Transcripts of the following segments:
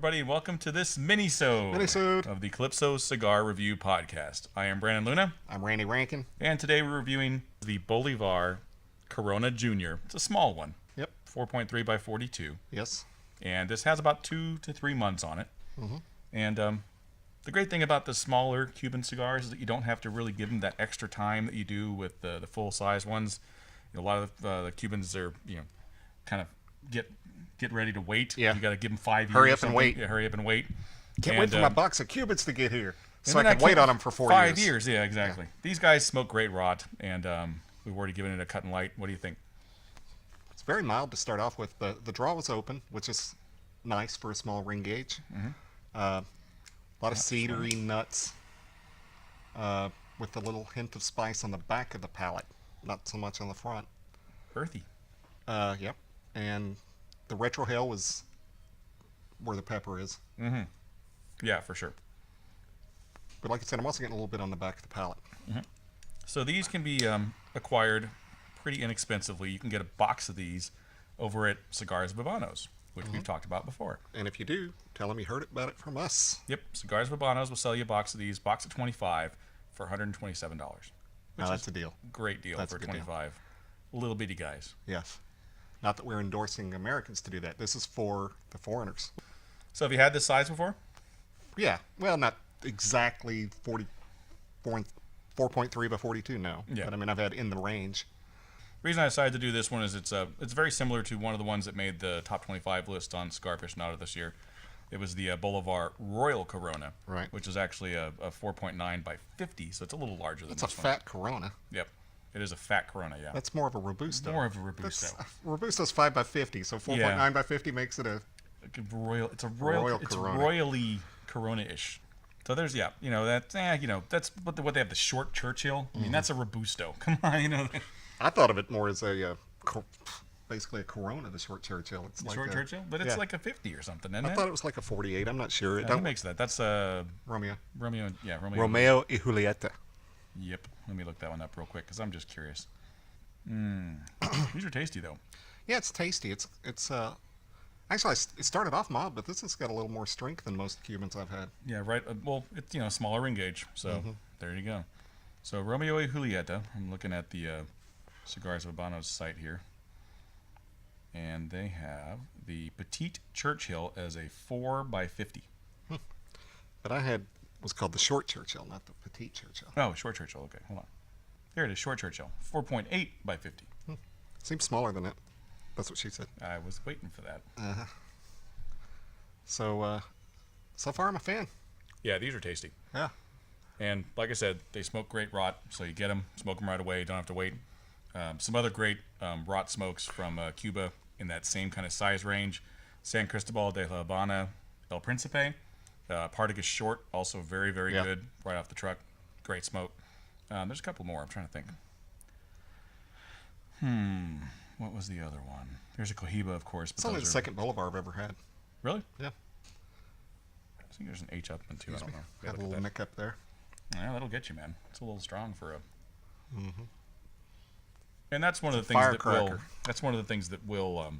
everybody, and welcome to this Minisode of the Calypso Cigar Review Podcast. I am Brandon Luna. I'm Randy Rankin. And today we're reviewing the Bolivar Corona Jr. It's a small one. Yep. 4.3 by 42. Yes. And this has about 2 to 3 months on it. Mm-hmm. And the great thing about the smaller Cuban cigars is that you don't have to really give them that extra time that you do with the full-size ones. You know, a lot of the Cubans are, kind of get ready to wait. Yeah. You got to give them 5 years. Hurry up and wait. Yeah, hurry up and wait. Can't wait for my box of Cubans to get here so I can wait on them for 4 years. 5 years, yeah, exactly. Yeah. These guys smoke great rot, and we've already given it a cut and light. What do you think? It's very mild to start off with. The draw was open, which is nice for a small ring gauge. Mm-hmm. A lot of cedary nuts with a little hint of spice on the back of the palate, not so much on the front. Earthy. Yep. And the retrohale was where the pepper is. Mm-hmm. Yeah, for sure. But like I said, I'm also getting a little bit on the back of the palate. Mm-hmm. So these can be acquired pretty inexpensively. You can get a box of these over at Cigars of Habanos, which we've talked about before. And if you do, tell them you heard about it from us. Yep. Cigars of Habanos will sell you a box of these, box of 25 for $127. Now that's a deal. Great deal for 25. Little bitty guys. Yes. Not that we're endorsing Americans to do that. This is for the foreigners. So have you had this size before? Yeah. Well, not exactly 4.3 by 42, no. Yeah. But I mean, I've had in the range. The reason I decided to do this one is it's very similar to one of the ones that made the top 25 list on Cigar Aficionado this year. It was the Bolivar Royal Corona, right? Which is actually a 4.9 by 50, so it's a little larger than this one. It's a fat Corona. Yep. It is a fat Corona, yeah. That's more of a Robusto. More of a Robusto. Robusto's 5 by 50, so 4.9 by 50 makes it a royal. It's a royal it's Corona. Royally Corona-ish. So there's that's what they have, the short Churchill. I mean, that's a Robusto. Come on, I thought of it more as a basically a Corona, the short Churchill. It's like Churchill, but it's like a 50 or something, isn't it? I thought it was like a 48. I'm not sure. Who makes that? That's Romeo. Romeo y Julieta. Yep. Let me look that one up real quick because I'm just curious. These are tasty though. Yeah, it's tasty. It's actually it started off mild, but this has got a little more strength than most Cubans I've had. Yeah, right. Well, it's smaller ring gauge, so there you go. So Romeo y Julieta. I'm looking at the Cigars of Habanos site here, and they have the Petite Churchill as a 4 by 50. But I had was called the short Churchill, not the Petite Churchill. Oh, short Churchill. Okay, hold on. Here it is, short Churchill, 4.8 by 50. Seems smaller than it. That's what she said. I was waiting for that. So far I'm a fan. Yeah, these are tasty. Yeah. And like I said, they smoke great rot, so you get them, smoke them right away, don't have to wait. Some other great rot smokes from Cuba in that same kind of size range. San Cristobal de la Habana, El Principe. Partagas Short, also very, very good, right off the truck. Great smoke. There's a couple more. I'm trying to think. What was the other one? There's a Cohiba, of course. But it's only the second Bolivar I've ever had. Really? Yeah. I think there's an H Upman too. I don't know. Got a little nick up there. Yeah, that'll get you, man. It's a little strong for a. And that's one of the things that will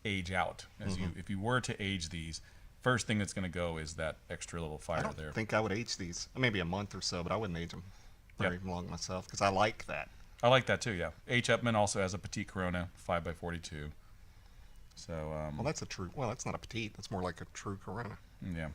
age out. If you were to age these, first thing that's going to go is that extra little fire there. I don't think I would age these. Maybe a month or so, but I wouldn't age them very long myself because I like that. I like that too, yeah. H. Upman also has a Petite Corona, 5 by 42. So. Well, that's that's not a Petite. That's more like a true Corona. Yeah.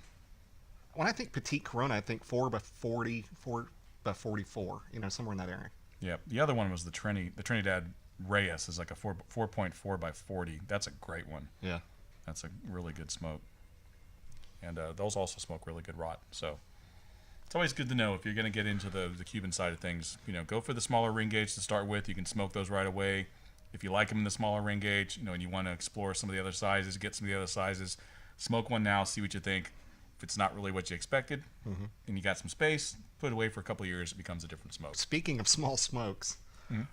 When I think Petite Corona, I think 4 by 40, 4 by 44. Somewhere in that area. Yeah. The other one was the Trinidad Reyes is like a 4.4 by 40. That's a great one. Yeah. That's a really good smoke. And those also smoke really good rot. So it's always good to know if you're going to get into the Cuban side of things. Go for the smaller ring gauge to start with. You can smoke those right away. If you like them in the smaller ring gauge, and you want to explore some of the other sizes, get some of the other sizes, smoke one now, see what you think. If it's not really what you expected, and you got some space, put it away for a couple of years, it becomes a different smoke. Speaking of small smokes,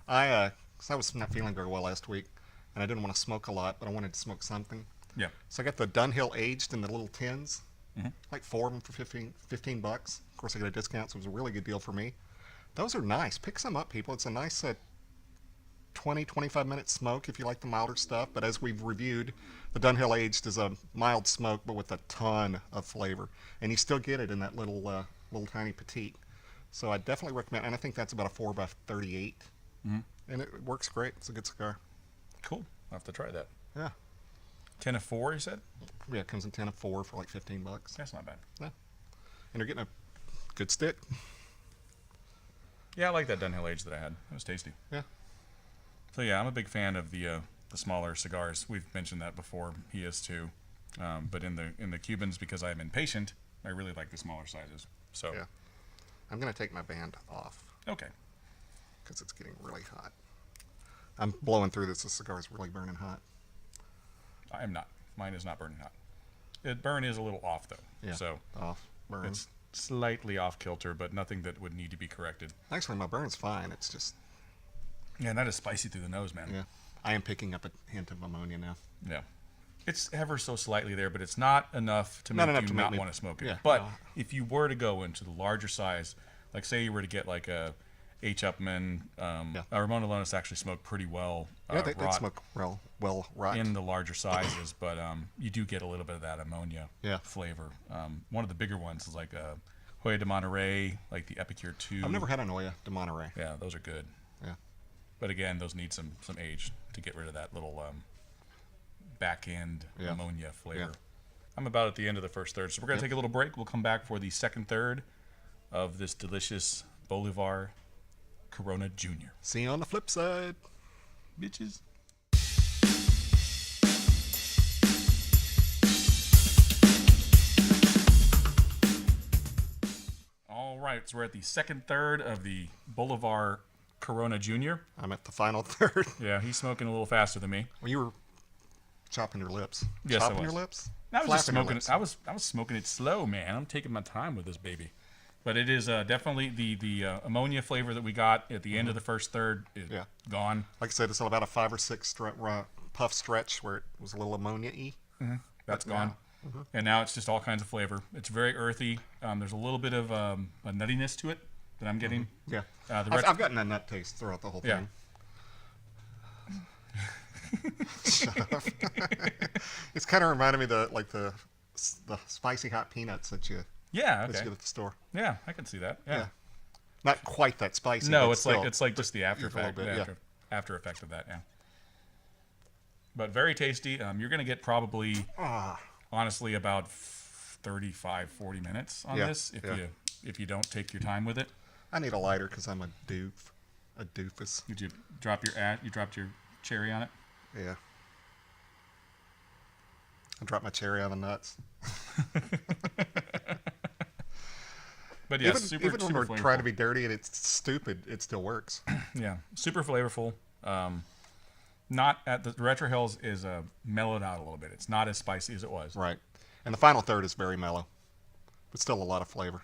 I was not feeling very well last week, and I didn't want to smoke a lot, but I wanted to smoke something. Yeah. So I got the Dunhill aged in the little tins, like 4 of them for $15. Of course, I got a discount, so it was a really good deal for me. Those are nice. Pick some up, people. It's a nice 20, 25 minute smoke if you like the milder stuff. But as we've reviewed, the Dunhill Aged is a mild smoke, but with a ton of flavor. And you still get it in that little tiny petite. So I definitely recommend, and I think that's about a 4x38. Mm-hmm. And it works great. It's a good cigar. Cool. I'll have to try that. Yeah. 10 of 4, you said? Yeah, it comes in 10 of 4 for like $15. That's not bad. Yeah. And you're getting a good stick. Yeah, I like that Dunhill Age that I had. It was tasty. Yeah. So yeah, I'm a big fan of the smaller cigars. We've mentioned that before. He is too. But in the Cubans, because I'm impatient, I really like the smaller sizes. So Yeah. I'm going to take my band off okay. because it's getting really hot. I'm blowing through this. The cigar's really burning hot. I am not. Mine is not burning hot. The burn is a little off though. Yeah. So Off. Burn. it's slightly off kilter, but nothing that would need to be corrected. Actually, my burn's fine. It's just, Yeah, and that is spicy through the nose, man. yeah. I am picking up a hint of ammonia now. Yeah. It's ever so slightly there, but it's not enough to Not make enough you to make not me- want to smoke it. yeah. But if you were to go into the larger size, like say you were to get like a H. Upmann, Ramon Alonis actually smoked pretty well. Yeah, they rot smoke well rot. in the larger sizes, but you do get a little bit of that ammonia Yeah. flavor. One of the bigger ones is like a Hoya de Monterey, like the Epicure 2. I've never had an Oya de Monterey. Yeah, those are good. Yeah. But again, those need some age to get rid of that little back end Yeah. ammonia flavor. Yeah. I'm about at the end of the first third, so we're going to take a little break. We'll come back for the second third of this delicious Bolivar Corona Jr. See you on the flip side. Bitches. All right, so we're at the second third of the Bolivar Corona Jr. I'm at the final third. Yeah, he's smoking a little faster than me. Well, you were chopping your lips. Yes, I chopping your was. lips? I was just Flapping your smoking lips. it. I was smoking it slow, man. I'm taking my time with this baby. But it is definitely the ammonia flavor that we got at the end of the first third is Yeah. gone. Like I said, it's all about a 5 or 6 puff stretch where it was a little ammonia-y. That's But gone. And now it's just all kinds of flavor. It's very earthy. There's a little bit of a nuttiness to it that I'm getting. Yeah. The I've gotten a nut taste throughout the whole Yeah. thing. Shut up. It's kind of reminded me of the spicy hot peanuts that you Yeah, that you okay. get at the store. Yeah, I can see that. Yeah. Yeah. Not quite that spicy. No, but it's still, like just the after just a little effect. bit, the after effect of that, yeah. But very tasty. You're going to get probably, honestly, about 35, 40 minutes on Yeah, this if you don't take your time with it. I need a lighter because I'm a doofus. Did you drop you dropped your cherry on it? Yeah. I dropped my cherry on the nuts. But yeah, even super when we're flavorful. trying to be dirty and it's stupid, it still works. Yeah, super flavorful. Not at the Retro Hills is mellowed out a little bit. It's not as spicy as it was. Right. And the final third is very mellow, but still a lot of flavor.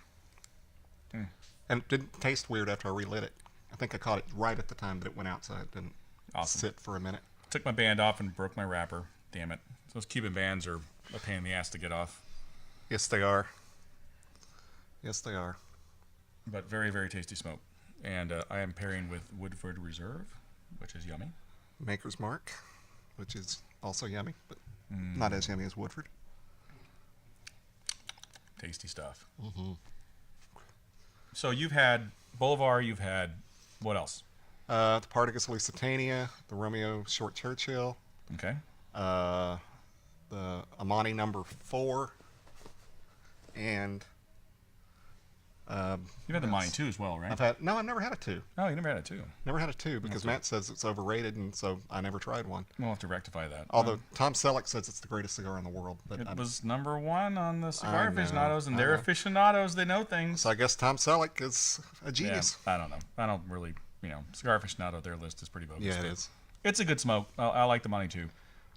And it didn't taste weird after I relit it. I think I caught it right at the time that it went out, so it didn't Awesome. sit for a minute. Took my band off and broke my wrapper. Damn it. Those Cuban bands are a pain in the ass to get off. Yes, they are. Yes, they are. But very, very tasty smoke. And I am pairing with Woodford Reserve, which is yummy. Maker's Mark, which is also yummy, but not as yummy as Woodford. Tasty stuff. So you've had Bolivar, you've had what else? The Partagas Lusitania, the Romeo Short Churchill, Okay. the Amani number 4, and You've had the Mine too as well, right? I've never had a 2. Oh, you never had it too. Never had a 2 because Matt says it's overrated, and so I never tried one. We'll have to rectify that. Although Tom Selleck says it's the greatest cigar in the world, but It was number 1 on the Cigar I know, Aficionados, and I they're know. aficionados. They know things. so I guess Tom Selleck is a Yeah, genius. I don't know. I don't really, Cigar Aficionado, their list is pretty bogus. Yeah, it but is. It's a good smoke. I like the Money too.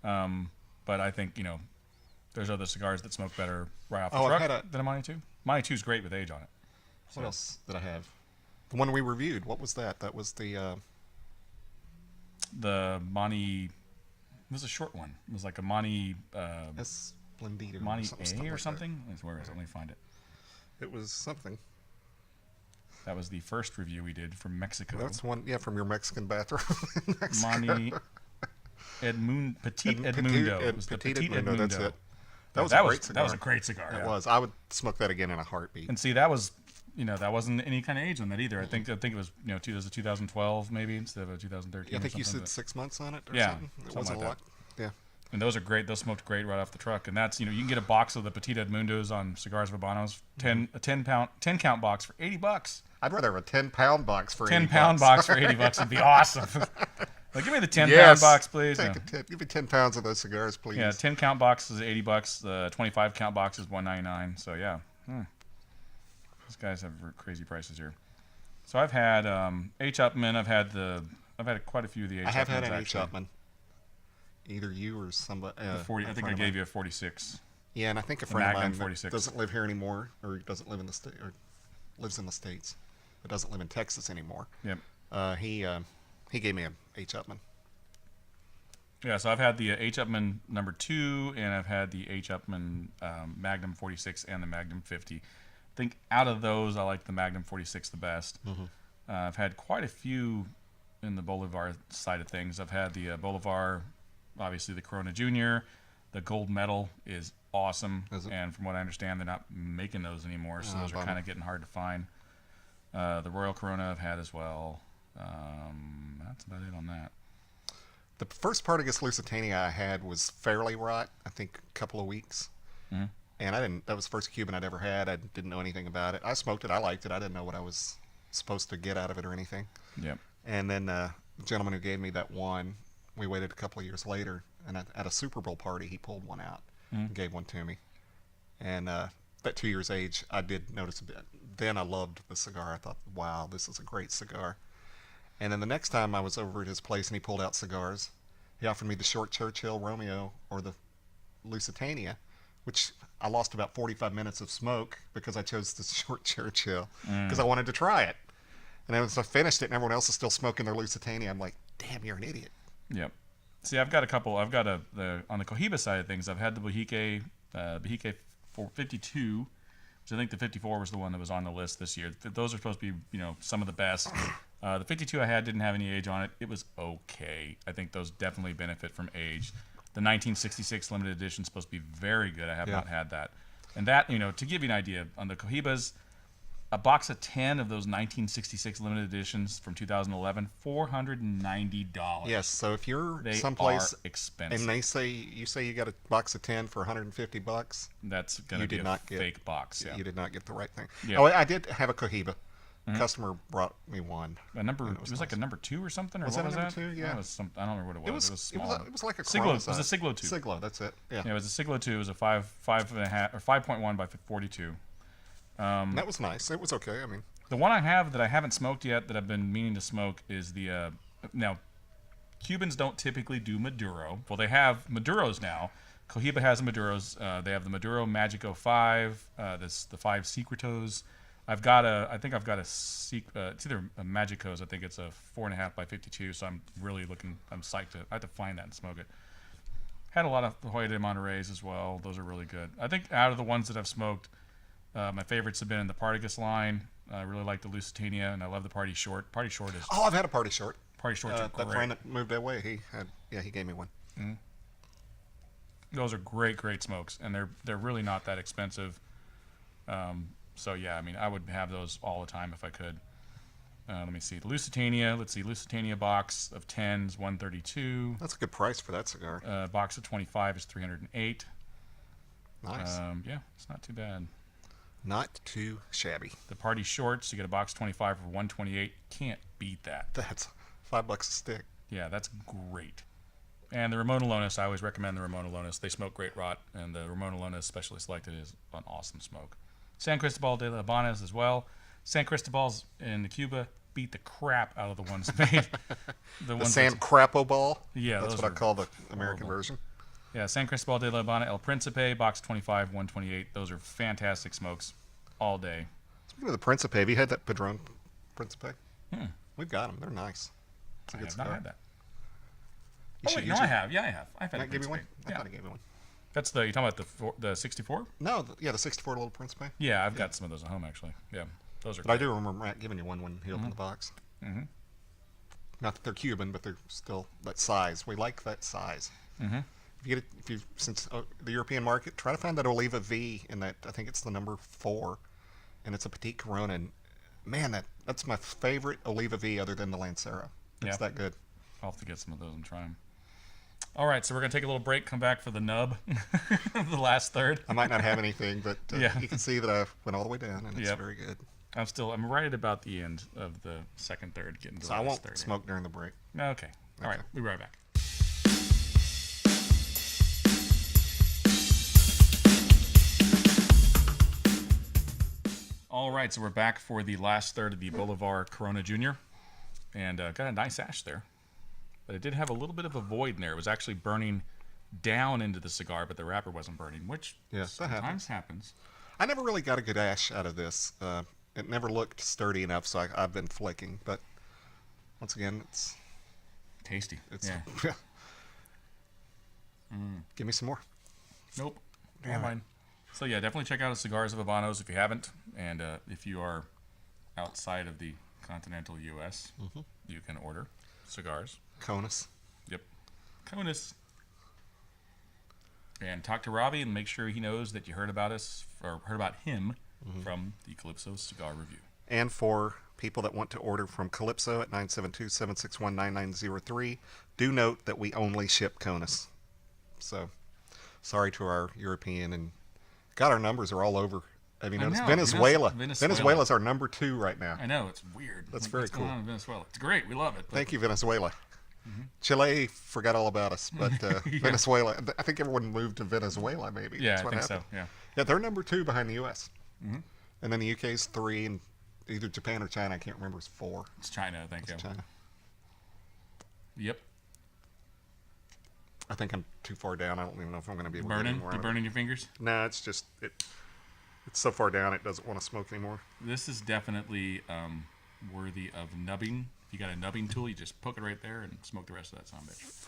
But I think, there's other cigars that smoke better right off the Oh, I've truck had a- than a Money 2. Money 2 is great with age on it. What else did I have? The one we reviewed. What was that? That was the. The Money, it was a short one. It was like a Money, Esplendido. Money something A or like that. something. Where is it? Let me find it. It was something. That was the first review we did from Mexico. That's one, yeah, from your Mexican bathroom in Mexico. Mani Petit Edmundo. It was the Petit Petit Edmundo, that's it. That was that a great cigar. That was a great cigar. It was. I would smoke that again in a heartbeat. And see, that was, that wasn't any kind of age on that either. I think it was, it was a 2012 maybe instead of a 2013. Yeah, I think you said 6 months on it or something. It wasn't a lot. Yeah. And those are great. Those smoked great right off the truck. And that's, you can get a box of the Petit Edmundos on Cigars Habanos, a 10 count box for $80. I'd rather have a 10-pound box for $80. 10-pound box for $80 would be awesome. Like, give me the 10-pound box, please. Give me 10 pounds of those cigars, please. Yeah, 10 count box is $80. The 25 count box is $199. So yeah, these guys have crazy prices here. So I've had H. Upmann. I've had quite a few of the H. I have had an H. Upmann. Either you or somebody. 40. I think I gave you a 46. Yeah, and I think a friend of mine 46. doesn't live here anymore, or doesn't live in the state, or lives in the States, but doesn't live in Texas anymore. Yep. He gave me a H. Upmann. Yeah, so I've had the H. Upmann number 2, and I've had the H. Upmann Magnum 46 and the Magnum 50. I think out of those, I like the Magnum 46 the best. Mm-hmm. I've had quite a few in the Bolivar side of things. I've had the Bolivar, obviously the Corona Junior. The gold medal is awesome, and from what I understand, they're not making those anymore, so those are kind of getting hard to find. The Royal Corona I've had as well. That's about it on that. The first Partagas Lusitania I had was fairly rot, I think a couple of weeks. Mm-hmm. And that was the first Cuban I'd ever had. I didn't know anything about it. I smoked it. I liked it. I didn't know what I was supposed to get out of it or anything. Yep. And then the gentleman who gave me that one, we waited a couple of years later, and at a Super Bowl party, he pulled one out and gave one to me. And at 2 years age, I did notice a bit. Then I loved the cigar. I thought, wow, this is a great cigar. And then the next time I was over at his place and he pulled out cigars, he offered me the Short Churchill Romeo or the Lusitania, which I lost about 45 minutes of smoke because I chose the Short Churchill because I wanted to try it. And then as I finished it and everyone else is still smoking their Lusitania, I'm like, damn, you're an idiot. Yep. See, I've got a couple. I've got on the Cohiba side of things, I've had the Bohique 52, which I think the 54 was the one that was on the list this year. Those are supposed to be, some of the best. The 52 I had didn't have any age on it. It was okay. I think those definitely benefit from age. The 1966 limited edition is supposed to be very good. I have not had that. And that, to give you an idea, on the Cohibas, a box of 10 of those 1966 limited editions from 2011, $490. Yes, so if you're someplace expensive, and you say you got a box of 10 for $150, that's going to be a fake box. Yeah. You did not get the right thing. Yeah. Oh, I did have a Cohiba. A customer brought me one. It was like a number 2 or something, or what was that? Number 2? Yeah. I don't remember what it was. It was small. It was like a Siglo. It was a Siglo 2. Siglo, that's it. Yeah. Yeah, it was a Siglo 2. It was a 5.5 or 5.1 by 42. That was nice. It was okay. I mean, the one I have that I haven't smoked yet that I've been meaning to smoke is the now Cubans don't typically do Maduro. Well, they have Maduros now. Cohiba has Maduros. They have the Maduro Magico 5. The 5 Secretos. I think I've got it's either a Magicos. I think it's a 4.5 by 52. So I'm really I'm psyched I have to find that and smoke it. Had a lot of the Hoya de Monterreys as well. Those are really good. I think out of the ones that I've smoked, my favorites have been in the Partagas line. I really like the Lusitania, and I love the Party Short. Party Short is... Oh, I've had a Party Short. Party Shorts are great. That friend that moved away, he gave me one. Mm-hmm. Those are great smokes, and they're really not that expensive. So, yeah, I mean, I would have those all the time if I could. Let me see. The Lusitania, Lusitania box of 10s, $132. That's a good price for that cigar. Box of 25 is $308. Nice. Yeah, it's not too bad. Not too shabby. The Party Shorts, you get a box 25 for $128. Can't beat that. That's $5 a stick. Yeah, that's great. And the Ramon Alonis, I always recommend the Ramon Alonis. They smoke great rot, and the Ramon Alonis Specially Selected is an awesome smoke. San Cristobal de la Habanas as well. San Cristobal's in Cuba beat the crap out of the ones made. The San Crapo Ball? Yeah, that's what I call the American version. Yeah, San Cristobal de la Habana El Principe, box 25, $128. Those are fantastic smokes all day. Speaking of the Principe, have you had that Padron Principe? We've got them. They're nice. I have not had that. I have. Yeah, I have. I've had a Principe. I thought I gave you one. That's you're talking about the 64? No, the 64 little Principe. Yeah, I've got some of those at home, actually. Yeah. Those are But I great. do remember Matt giving you one when he opened the box. Mm-hmm. Not that they're Cuban, but they're still that size. We like that size. Mm-hmm. Since the European market, try to find that Oliva V in that. I think it's the number 4, and it's a Petite Corona. And man, that's my favorite Oliva V other than the Lancero. It's that good. I'll have to get some of those and try them. All right, so we're going to take a little break, come back for the nub, the last third. I might not have anything, but you can see that I went all the way down, and it's very good. I'm right at about the end of the second third, getting to the So I last won't third. smoke during the break. Okay. All right, we'll be right back. All right, so we're back for the last third of the Bolivar Corona Jr. And got a nice ash there. But it did have a little bit of a void in there. It was actually burning down into the cigar, but the wrapper wasn't burning, which sometimes happens. I never really got a good ash out of this. It never looked sturdy enough, so I've been flicking. But once again, it's tasty. yeah. Give me some more. Nope. Damn mine. So yeah, definitely check out Cigars of Habanos if you haven't, and if you are outside of the continental U.S., you can order cigars. Conus. Yep. Conus. And talk to Robbie and make sure he knows that you heard about us or heard about him from the Calypso Cigar Review. And for people that want to order from Calypso at 972-761-9903, do note that we only ship Conus. So, sorry to our European and God, our numbers are all over. I mean, it's Venezuela. Venezuela's our number 2 right now. I know, it's weird. That's very cool. What's going on in Venezuela? It's great. We love it. Thank you, Venezuela. Chile forgot all about us, but Venezuela, I think everyone moved to Venezuela, maybe. Yeah, That's what happened. So. Yeah. Yeah, they're number 2 behind the U.S. And then the UK's 3, and either Japan or China, I can't remember, is 4. It's China, I think. It's China. Yep. I think I'm too far down. I don't even know if I'm going to be able to get anymore. You burning your fingers? No, it's just it's so far down it doesn't want to smoke anymore. This is definitely worthy of nubbing. If you got a nubbing tool, you just poke it right there and smoke the rest of that son of a bitch.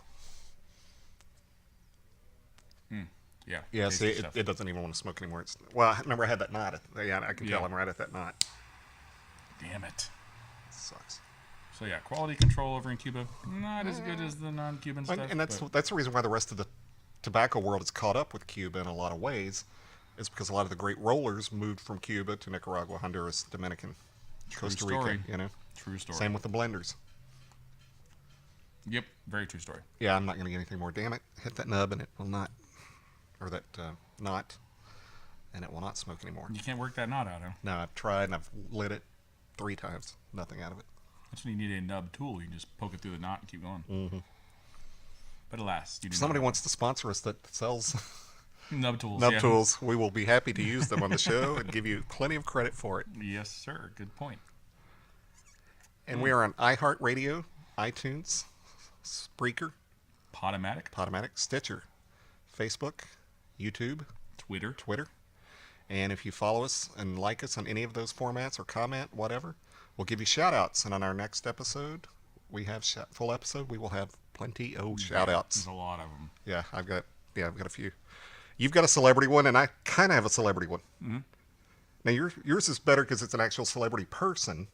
Yeah. Yeah, see, it doesn't even want to smoke anymore. Well, I remember I had that knot. Yeah, I can tell I'm right at that knot. Damn it. Sucks. So yeah, quality control over in Cuba, not as good as the non-Cuban stuff. And that's the reason why the rest of the tobacco world has caught up with Cuba in a lot of ways, is because a lot of the great rollers moved from Cuba to Nicaragua, Honduras, Dominican, Costa Rica. True story. Same with the blenders. Yep, very true story. Yeah, I'm not going to get anything more. Damn it! Hit that nub and it will not, or that knot, and it will not smoke anymore. You can't work that knot out, huh? No, I've tried and I've lit it 3 times. Nothing out of it. That's when you need a nub tool. You can just poke it through the knot and keep going. But alas, if somebody wants to sponsor us that sells nub tools. Tools, we will be happy to use them on the show and give you plenty of credit for it. Yes, sir. Good point. And we are on iHeartRadio, iTunes, Spreaker, Podomatic, Stitcher, Facebook, YouTube, Twitter. And if you follow us and like us on any of those formats or comment, whatever, we'll give you shout-outs. And on our next episode, we have full episode. We will have plenty of shout-outs. There's a lot of them. Yeah, I've got a few. You've got a celebrity one, and I kind of have a celebrity one. Now, yours is better because it's an actual celebrity person,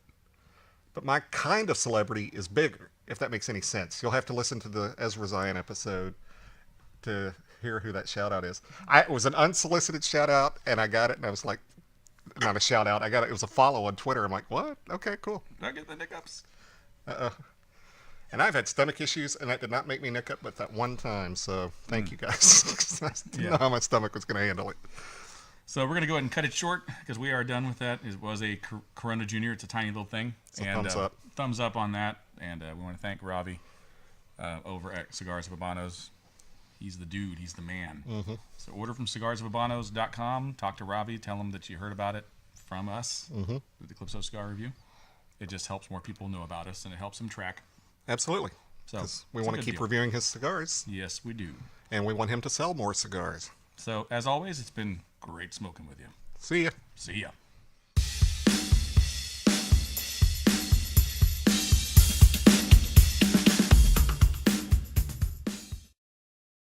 but my kind of celebrity is bigger, if that makes any sense. You'll have to listen to the Ezra Zion episode to hear who that shout-out is. It was an unsolicited shout-out, and I got it, and I was like, not a shout-out. I got it. It was a follow on Twitter. I'm like, what? Okay, cool. I get the hiccups. And I've had stomach issues, and that did not make me nick up but that one time, so thank you guys. I didn't know how my stomach was going to handle it. So we're going to go ahead and cut it short because we are done with that. It was a Corona Junior. It's a tiny little thing. So thumbs up. Thumbs up on that. And we want to thank Robbie over at Cigars of Habanos. He's the dude. He's the man. So order from cigarsofhabanos.com. Talk to Robbie. Tell him that you heard about it from us, the Calypso Cigar Review. It just helps more people know about us, and it helps them track. Absolutely. So we want to keep reviewing his cigars. Yes, we do. And we want him to sell more cigars. So, as always, it's been great smoking with you. See ya. See ya.